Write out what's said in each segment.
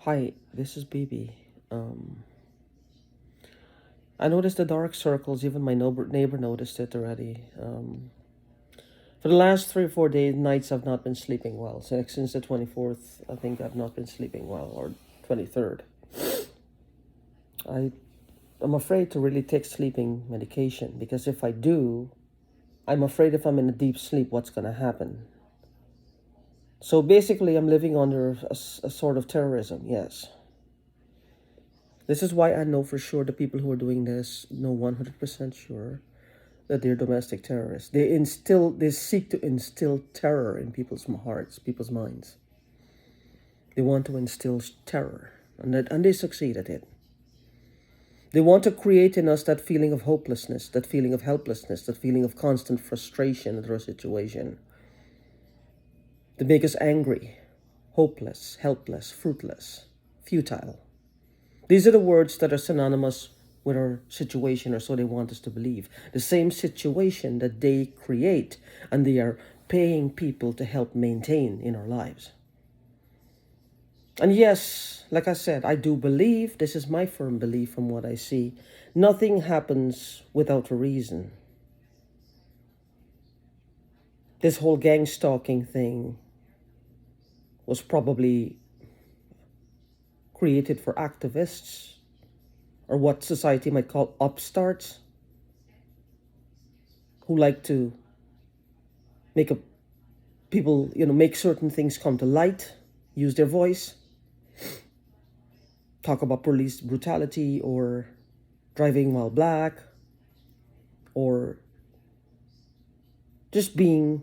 Hi, this is BB. Um, I noticed the dark circles. Even my neighbor noticed it already. For the last 3 or 4 days, nights I've not been sleeping well. So since the 24th, I think I've not been sleeping well, or 23rd. I I'm afraid to really take sleeping medication because if I do, I'm afraid if I'm in a deep sleep, what's going to happen. So basically, I'm living under a sort of terrorism. Yes. This is why I know for sure the people who are doing this know 100% sure that they're domestic terrorists. They seek to instill terror in people's hearts, people's minds. They want to instill terror, and they succeed at it. They want to create in us that feeling of hopelessness, that feeling of helplessness, that feeling of constant frustration at our situation. They make us angry, hopeless, helpless, fruitless, futile. These are the words that are synonymous with our situation, or so they want us to believe. The same situation that they create and they are paying people to help maintain in our lives. And yes, like I said, I do believe, this is my firm belief from what I see, nothing happens without a reason. This whole gang stalking thing was probably created for activists, or what society might call upstarts, who like to make a people, make certain things come to light, use their voice, talk about police brutality or driving while black, or just being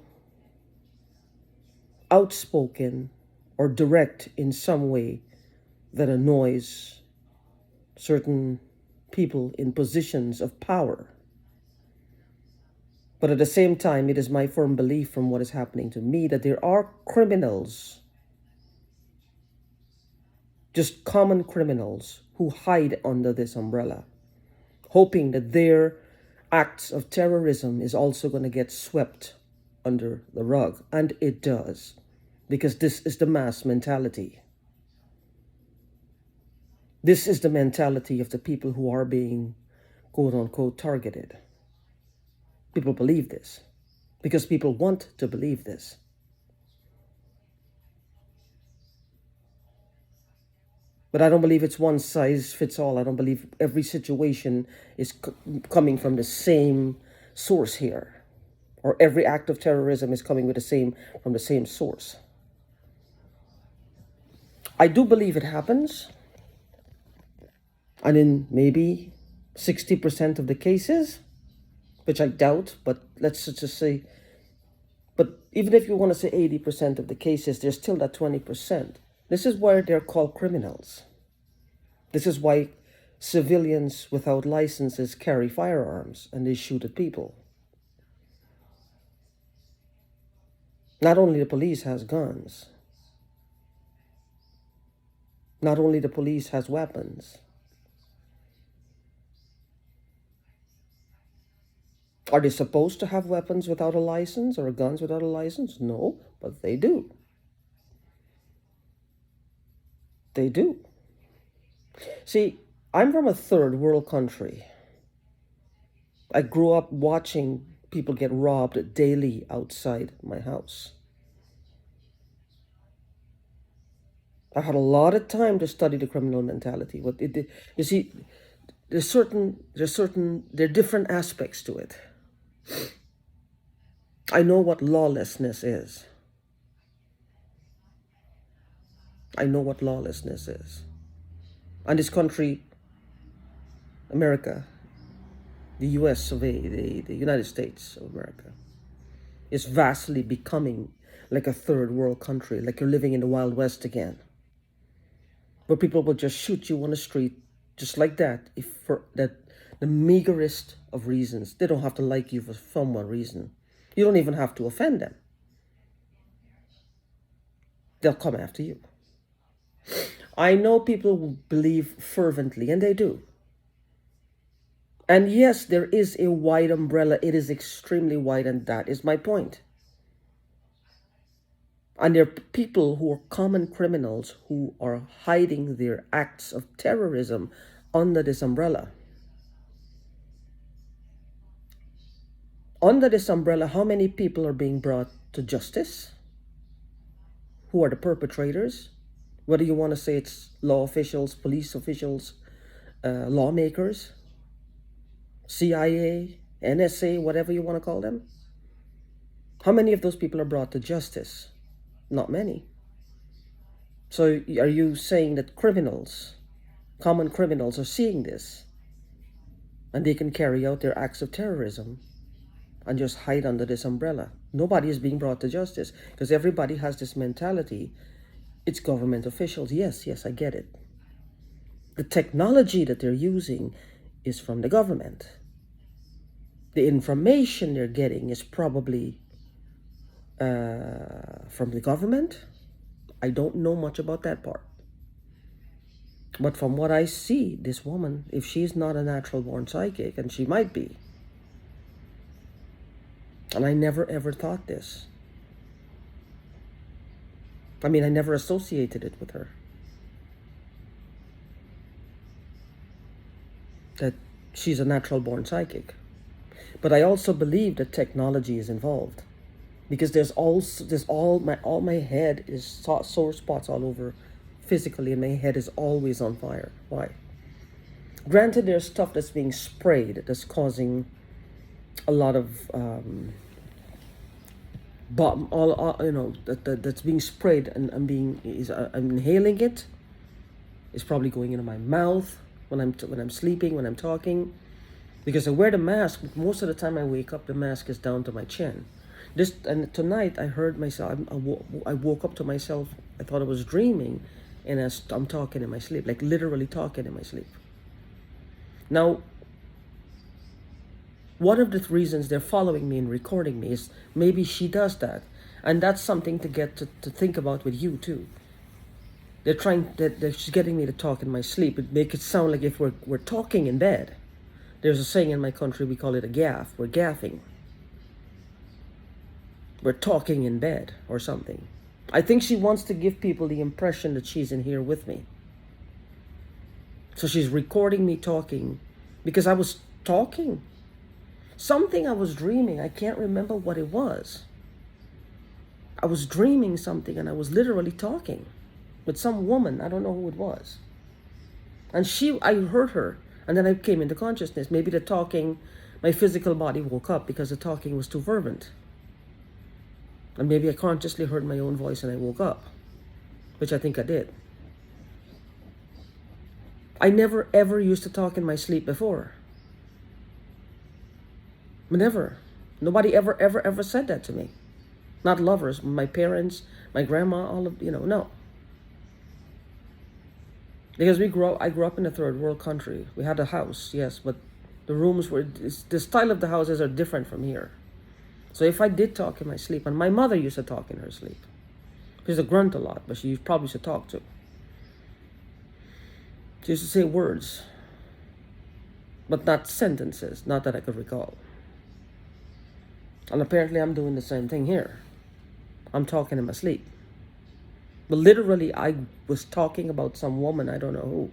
outspoken or direct in some way that annoys certain people in positions of power. But at the same time, it is my firm belief from what is happening to me that there are criminals, just common criminals, who hide under this umbrella, hoping that their acts of terrorism is also going to get swept under the rug. And it does, because this is the mass mentality. This is the mentality of the people who are being, quote unquote, targeted. People believe this because people want to believe this. But I don't believe it's one size fits all. I don't believe every situation is coming from the same source here, or every act of terrorism is coming with from the same source. I do believe it happens, and in maybe 60% of the cases, which I doubt, but let's just say, but even if you want to say 80% of the cases, there's still that 20%. This is why they're called criminals. This is why civilians without licenses carry firearms and they shoot at people. Not only the police has guns, not only the police has weapons. Are they supposed to have weapons without a license or guns without a license? No, but they do. They do. See, I'm from a third world country. I grew up watching people get robbed daily outside my house. I had a lot of time to study the criminal mentality. You see, there are different aspects to it. I know what lawlessness is. I know what lawlessness is. And this country, America, the US of A, the United States of America, is vastly becoming like a third world country, like you're living in the Wild West again, where people will just shoot you on the street just like that, if for that the meagerest of reasons. They don't have to like you for some one reason. You don't even have to offend them. They'll come after you. I know people who believe fervently, and they do. And yes, there is a wide umbrella. It is extremely wide, and that is my point. And there are people who are common criminals who are hiding their acts of terrorism under this umbrella. Under this umbrella, how many people are being brought to justice? Who are the perpetrators? Whether you want to say it's law officials, police officials, lawmakers, CIA, NSA, whatever you want to call them. How many of those people are brought to justice? Not many. So are you saying that criminals, common criminals, are seeing this and they can carry out their acts of terrorism and just hide under this umbrella? Nobody is being brought to justice because everybody has this mentality. It's government officials. Yes, I get it. The technology that they're using is from the government. The information they're getting is probably from the government. I don't know much about that part. But from what I see, this woman, if she's not a natural born psychic, and she might be, and I never ever thought this. I mean, I never associated it with her. That she's a natural born psychic. But I also believe that technology is involved. Because all my head is sore spots all over physically, and my head is always on fire. Why? Granted, there's stuff that's being sprayed that's causing a lot of that's being sprayed, and I'm inhaling it. It's probably going into my mouth when I'm sleeping, when I'm talking, because I wear the mask. But most of the time I wake up, the mask is down to my chin. And tonight I heard myself. I woke up to myself. I thought I was dreaming, and I'm talking in my sleep, like literally talking in my sleep. Now, one of the reasons they're following me and recording me is maybe she does that, and that's something to get to think about with you too. She's getting me to talk in my sleep. It make it sound like if we're talking in bed. There's a saying in my country, we call it a gaff. We're gaffing. We're talking in bed or something. I think she wants to give people the impression that she's in here with me. So she's recording me talking because I was talking. Something I was dreaming. I can't remember what it was. I was dreaming something and I was literally talking with some woman. I don't know who it was. And I heard her, and then I came into consciousness. Maybe the talking, my physical body woke up because the talking was too fervent. And maybe I consciously heard my own voice and I woke up, which I think I did. I never ever used to talk in my sleep before. Never. Nobody ever said that to me. Not lovers, my parents, my grandma, all of, no. Because I grew up in a third world country. We had a house, yes, but the rooms the style of the houses are different from here. So if I did talk in my sleep, and my mother used to talk in her sleep. She used to grunt a lot, but she probably used to talk too. She used to say words, but not sentences, not that I could recall. And apparently I'm doing the same thing here. I'm talking in my sleep. But literally, I was talking about some woman, I don't know who.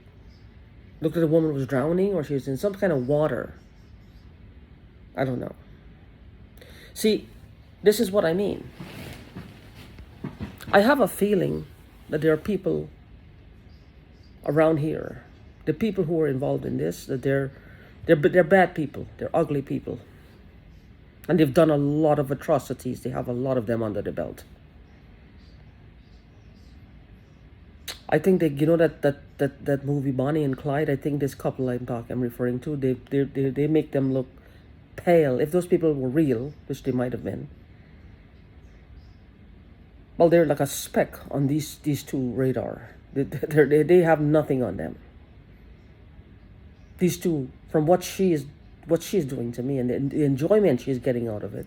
Looked like the woman was drowning, or she was in some kind of water. I don't know. See, this is what I mean. I have a feeling that there are people around here, the people who are involved in this, that they're bad people, they're ugly people. And they've done a lot of atrocities. They have a lot of them under the belt. I think that movie Bonnie and Clyde. I think this couple I'm referring to. They make them look pale. If those people were real, which they might have been, well, they're like a speck on these two radar. They have nothing on them. These two, from what she's doing to me and the enjoyment she's getting out of it,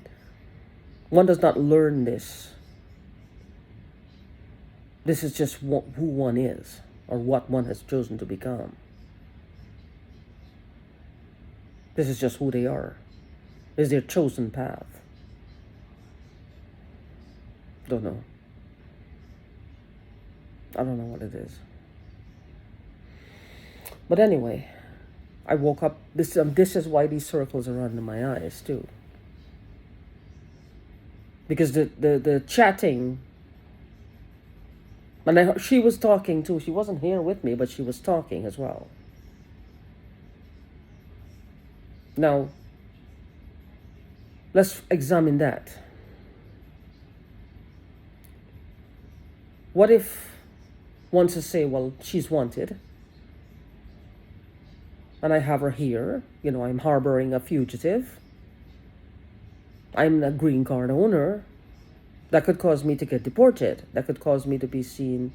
one does not learn this. This is just who one is, or what one has chosen to become. This is just who they are. This is their chosen path. Don't know. I don't know what it is. But anyway, I woke up. This is why these circles are under my eyes too. Because the chatting, and she was talking too. She wasn't here with me, but she was talking as well. Now, let's examine that. What if one to say, well, she's wanted, and I have her here, I'm harboring a fugitive, I'm a green card owner, that could cause me to get deported, that could cause me to be seen,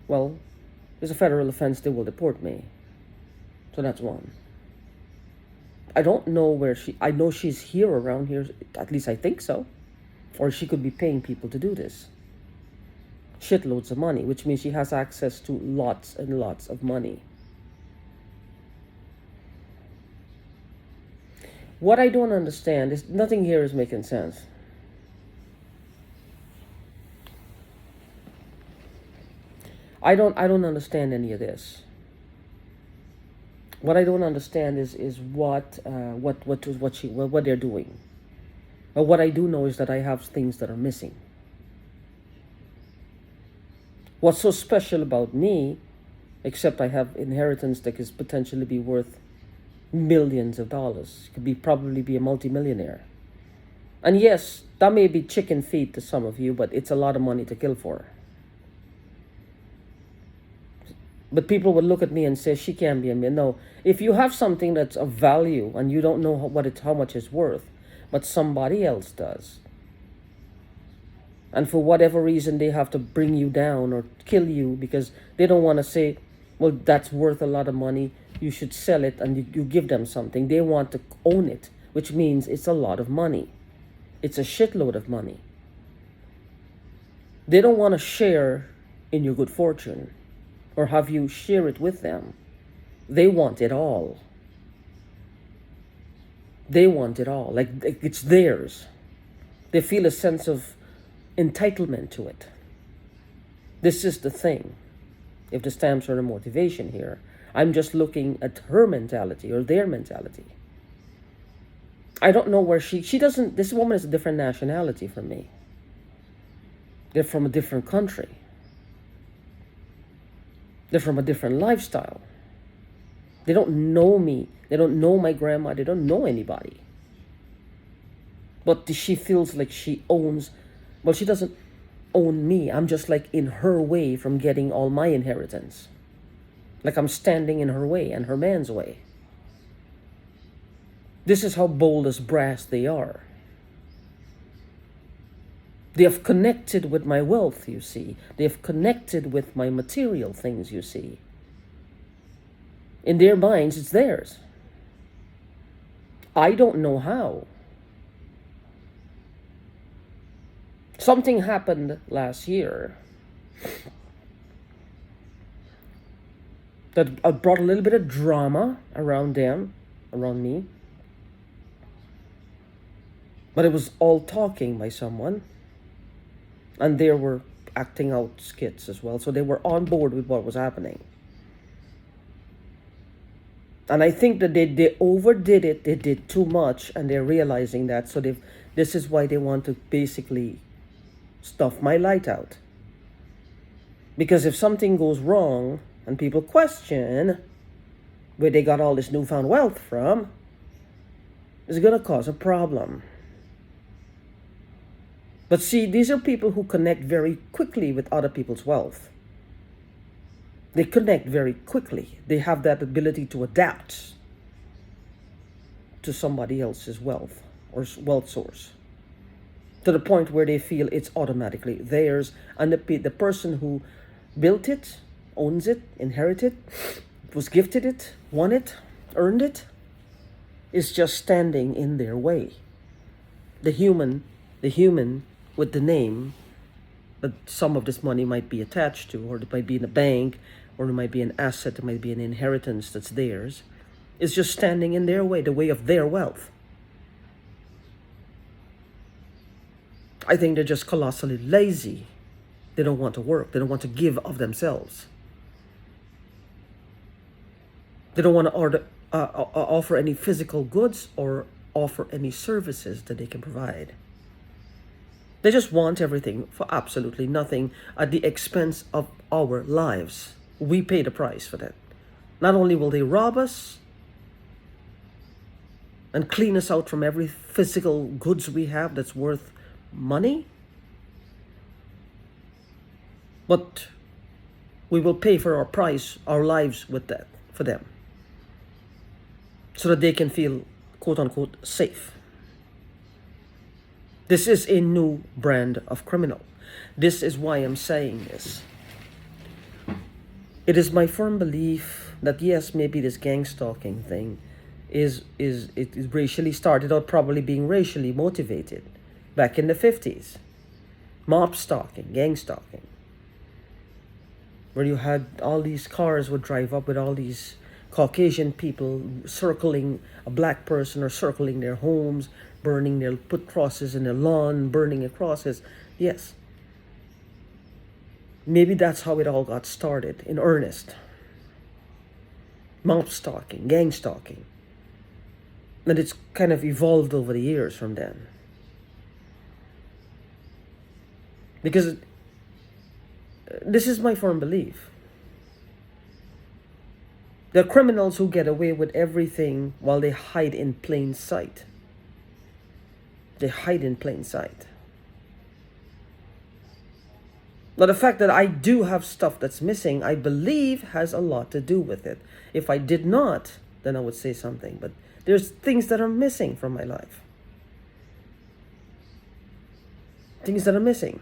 well, there's a federal offense, they will deport me. So that's one. I don't know where I know she's here around here, at least I think so. Or she could be paying people to do this. Shitloads of money, which means she has access to lots and lots of money. What I don't understand is nothing here is making sense. I don't understand any of this. What I don't understand is what they're doing. But what I do know is that I have things that are missing. What's so special about me, except I have inheritance that could potentially be worth millions of dollars. Could probably be a multimillionaire. And yes, that may be chicken feed to some of you, but it's a lot of money to kill for. But people would look at me and say, she can't be a millionaire. No, if you have something that's of value and you don't know how much it's worth, but somebody else does, and for whatever reason they have to bring you down or kill you because they don't want to say, well, that's worth a lot of money, you should sell it, and you give them something. They want to own it, which means it's a lot of money. It's a shitload of money. They don't want to share in your good fortune or have you share it with them. They want it all. They want it all. Like it's theirs. They feel a sense of entitlement to it. This is the thing. If the stamps are the motivation here, I'm just looking at her mentality or their mentality. I don't know where she doesn't, this woman is a different nationality from me. They're from a different country. They're from a different lifestyle. They don't know me. They don't know my grandma. They don't know anybody. But she feels like she owns, well, she doesn't own me. I'm just like in her way from getting all my inheritance. Like I'm standing in her way and her man's way. This is how bold as brass they are. They have connected with my wealth, you see. They have connected with my material things, you see. In their minds, it's theirs. I don't know how. Something happened last year that brought a little bit of drama around them, around me. But it was all talking by someone. And they were acting out skits as well. So they were on board with what was happening. And I think that they overdid it. They did too much. And they're realizing that. So this is why they want to basically stuff my light out. Because if something goes wrong and people question where they got all this newfound wealth from, it's going to cause a problem. But see, these are people who connect very quickly with other people's wealth. They connect very quickly. They have that ability to adapt to somebody else's wealth or wealth source, to the point where they feel it's automatically theirs, and the person who built it, owns it, inherited, was gifted it, won it, earned it, is just standing in their way. The human with the name that some of this money might be attached to, or it might be in a bank, or it might be an asset, it might be an inheritance that's theirs, is just standing in their way, the way of their wealth. I think they're just colossally lazy. They don't want to work. They don't want to give of themselves. They don't want to offer any physical goods or offer any services that they can provide. They just want everything for absolutely nothing at the expense of our lives. We pay the price for that. Not only will they rob us and clean us out from every physical goods we have that's worth money, but we will pay for our price, our lives with that for them, so that they can feel quote unquote safe. This is a new brand of criminal. This is why I'm saying this. It is my firm belief that yes, maybe this gang stalking thing is racially started out, probably being racially motivated back in the 50s. Mob stalking, gang stalking, where you had all these cars would drive up with all these Caucasian people circling a black person or circling their homes, burning their, put crosses in their lawn, burning the crosses. Yes. Maybe that's how it all got started in earnest. Mob stalking, gang stalking. And it's kind of evolved over the years from then. Because this is my firm belief. There are criminals who get away with everything while they hide in plain sight. They hide in plain sight. Now, the fact that I do have stuff that's missing, I believe has a lot to do with it. If I did not, then I would say something. But there's things that are missing from my life. Things that are missing.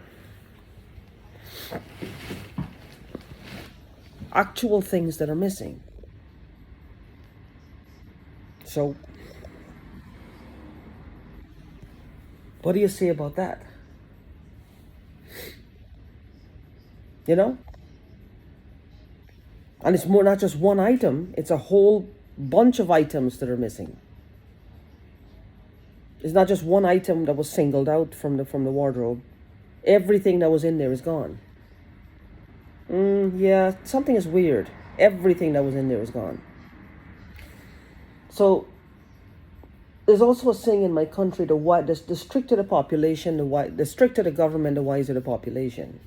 Actual things that are missing. So, what do you say about that? You know? And it's more not just one item, it's a whole bunch of items that are missing. It's not just one item that was singled out from the wardrobe. Everything that was in there is gone. Yeah, something is weird. Everything that was in there is gone. So there's also a saying in my country: the stricter the population, the stricter the government, the wiser the population.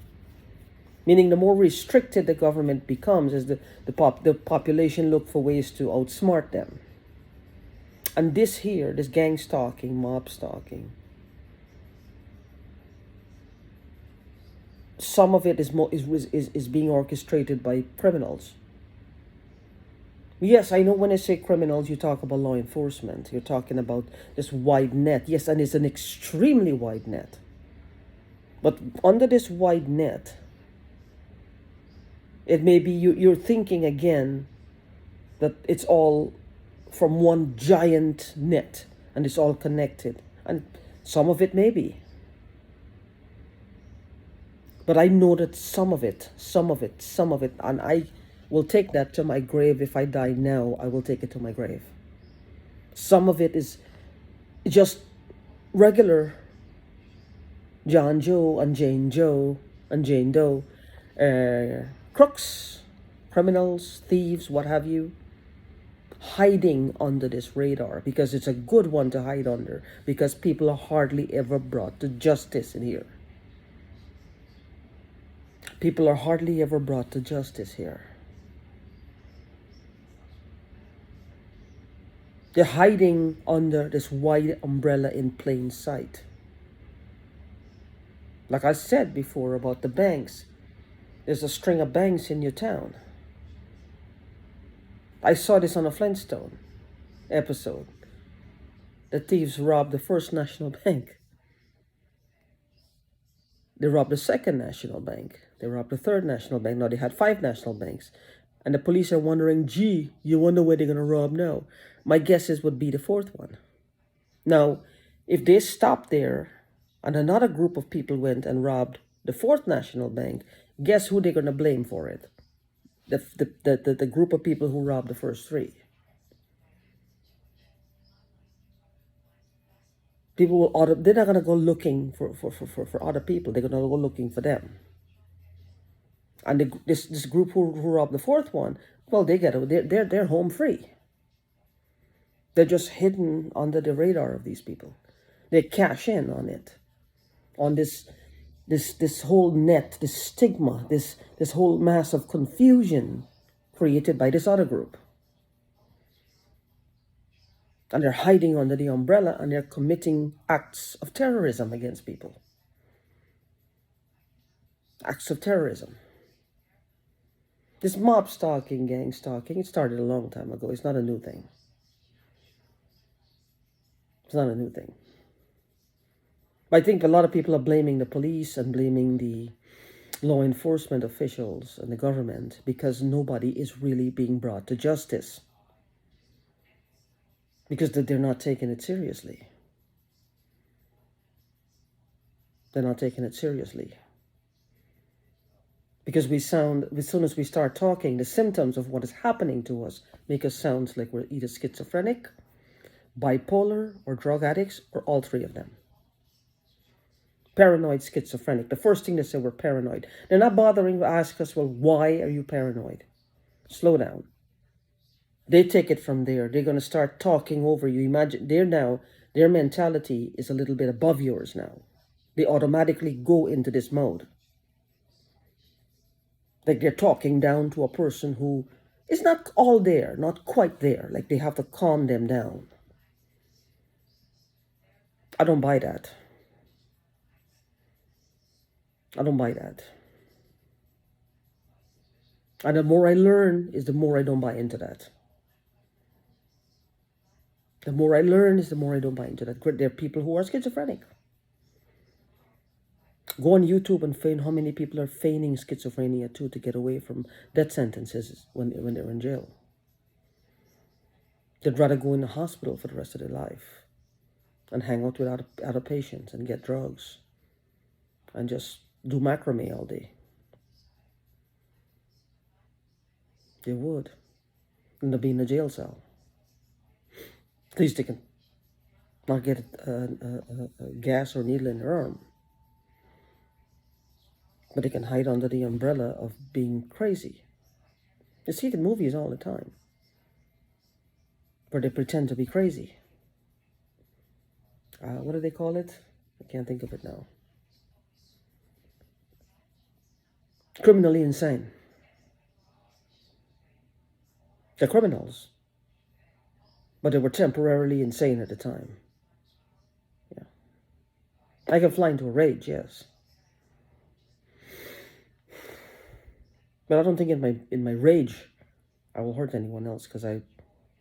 Meaning, the more restricted the government becomes, as the population look for ways to outsmart them. And this gang stalking, mob stalking, some of it is being orchestrated by criminals. Yes, I know when I say criminals, you talk about law enforcement. You're talking about this wide net. Yes, and it's an extremely wide net. But under this wide net, it may be you're thinking again that it's all from one giant net and it's all connected. And some of it may be. But I know that some of it, and I will take that to my grave. If I die now, I will take it to my grave. Some of it is just regular John Joe and Jane Doe, crooks, criminals, thieves, what have you, hiding under this radar, because it's a good one to hide under, because people are hardly ever brought to justice in here. People are hardly ever brought to justice here. They're hiding under this wide umbrella in plain sight. Like I said before about the banks, there's a string of banks in your town. I saw this on a Flintstone episode. The thieves robbed the First National Bank. They robbed the Second National Bank. They robbed the Third National Bank. Now they had 5 national banks. And the police are wondering, gee, you wonder where they're going to rob now. My guess is would be the 4th one. Now, if they stopped there and another group of people went and robbed the 4th National Bank, guess who they're going to blame for it? The group of people who robbed the first 3. People will they're not going to go looking for other people. They're going to go looking for them. And this group who robbed the fourth one, well, they're home free. They're just hidden under the radar of these people. They cash in on it, on this whole net, this stigma, this whole mass of confusion created by this other group. And they're hiding under the umbrella, and they're committing acts of terrorism against people. Acts of terrorism. This mob stalking, gang stalking, it started a long time ago. It's not a new thing. It's not a new thing. I think a lot of people are blaming the police and blaming the law enforcement officials and the government because nobody is really being brought to justice. Because they're not taking it seriously. They're not taking it seriously. Because as soon as we start talking, the symptoms of what is happening to us make us sound like we're either schizophrenic, bipolar, or drug addicts, or all three of them. Paranoid, schizophrenic. The first thing they say, we're paranoid. They're not bothering to ask us, well, why are you paranoid? Slow down. They take it from there. They're going to start talking over you. Imagine, their mentality is a little bit above yours now. They automatically go into this mode. Like they're talking down to a person who is not all there, not quite there. Like they have to calm them down. I don't buy that. I don't buy that. And the more I learn is the more I don't buy into that. The more I learn is the more I don't buy into that. There are people who are schizophrenic. Go on YouTube and find how many people are feigning schizophrenia too to get away from death sentences when they're in jail. They'd rather go in the hospital for the rest of their life and hang out with other patients and get drugs and just do macrame all day. They would. And they'll be in a jail cell. At least they can not get a gas or needle in their arm. But they can hide under the umbrella of being crazy. You see it in movies all the time, where they pretend to be crazy. What do they call it? I can't think of it now. Criminally insane. They're criminals, but they were temporarily insane at the time. Yeah, I can fly into a rage, yes. But I don't think in my rage I will hurt anyone else, because I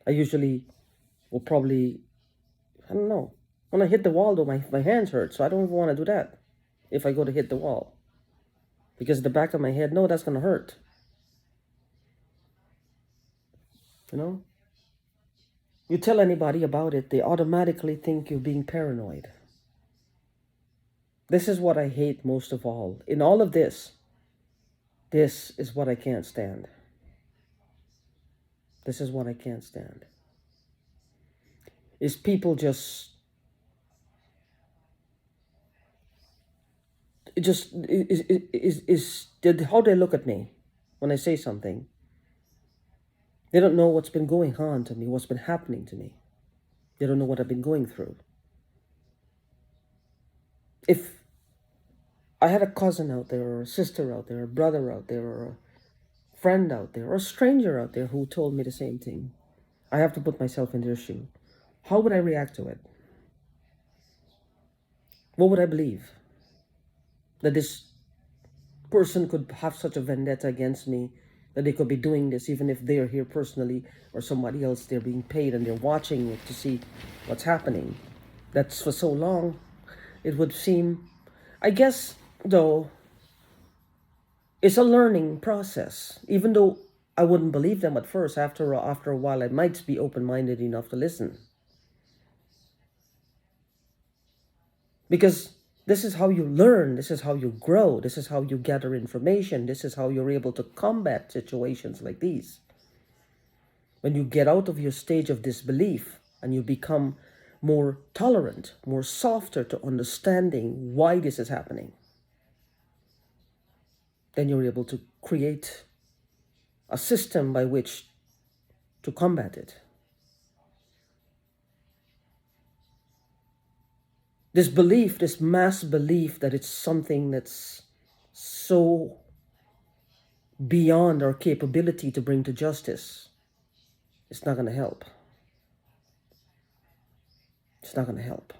usually will probably, I don't know. When I hit the wall though, my hands hurt, so I don't even want to do that if I go to hit the wall. Because the back of my head, no, that's gonna hurt. You know? You tell anybody about it, they automatically think you're being paranoid. This is what I hate most of all. In all of this is what I can't stand. This is what I can't stand. Is people just how they look at me when I say something. They don't know what's been going on to me, what's been happening to me. They don't know what I've been going through. If I had a cousin out there, or a sister out there, or a brother out there, or a friend out there, or a stranger out there who told me the same thing, I have to put myself in their shoe. How would I react to it? What would I believe? That this person could have such a vendetta against me, that they could be doing this even if they're here personally, or somebody else, they're being paid and they're watching it to see what's happening. That's for so long. It would seem, I guess, though, it's a learning process. Even though I wouldn't believe them at first, after a while I might be open-minded enough to listen. Because this is how you learn, this is how you grow, this is how you gather information, this is how you're able to combat situations like these. When you get out of your stage of disbelief and you become more tolerant, more softer to understanding why this is happening. then you're able to create a system by which to combat it. This belief, this mass belief that it's something that's so beyond our capability to bring to justice, it's not going to help. It's not going to help.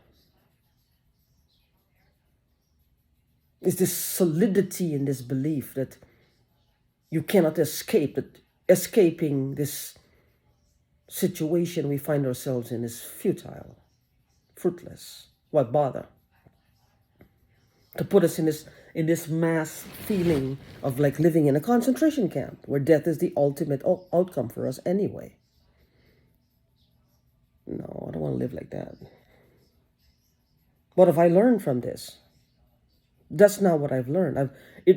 It's this solidity in this belief that you cannot escape, that escaping this situation we find ourselves in is futile, fruitless. Why bother? To put us in this mass feeling of like living in a concentration camp where death is the ultimate outcome for us anyway. No, I don't want to live like that. What have I learned from this? That's not what I've learned.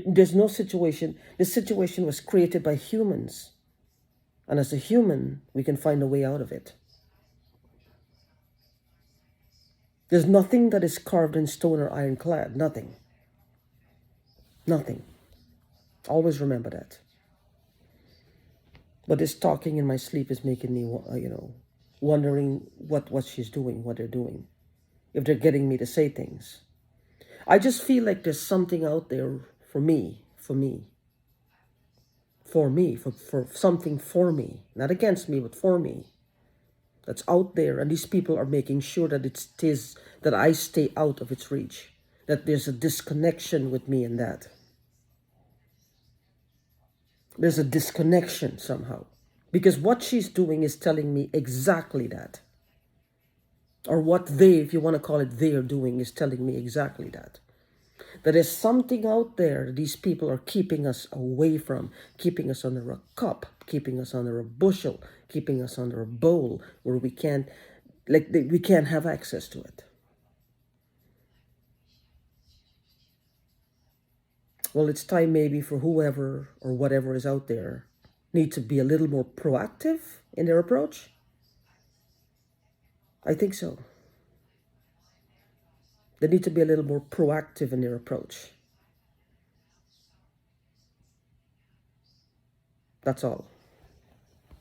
There's no situation. This situation was created by humans. And as a human, we can find a way out of it. There's nothing that is carved in stone or ironclad. Nothing. Nothing. Always remember that. But this talking in my sleep is making me, wondering what she's doing, what they're doing. If they're getting me to say things. I just feel like there's something out there for something for me, not against me, but for me, that's out there, and these people are making sure that it is that I stay out of its reach, that there's a disconnection with me in that. There's a disconnection somehow, because what she's doing is telling me exactly that. Or what they, if you want to call it they're doing, is telling me exactly that. There is something out there these people are keeping us away from, keeping us under a cup, keeping us under a bushel, keeping us under a bowl where we can't have access to it. Well, it's time maybe for whoever or whatever is out there need to be a little more proactive in their approach. I think so. They need to be a little more proactive in their approach. That's all.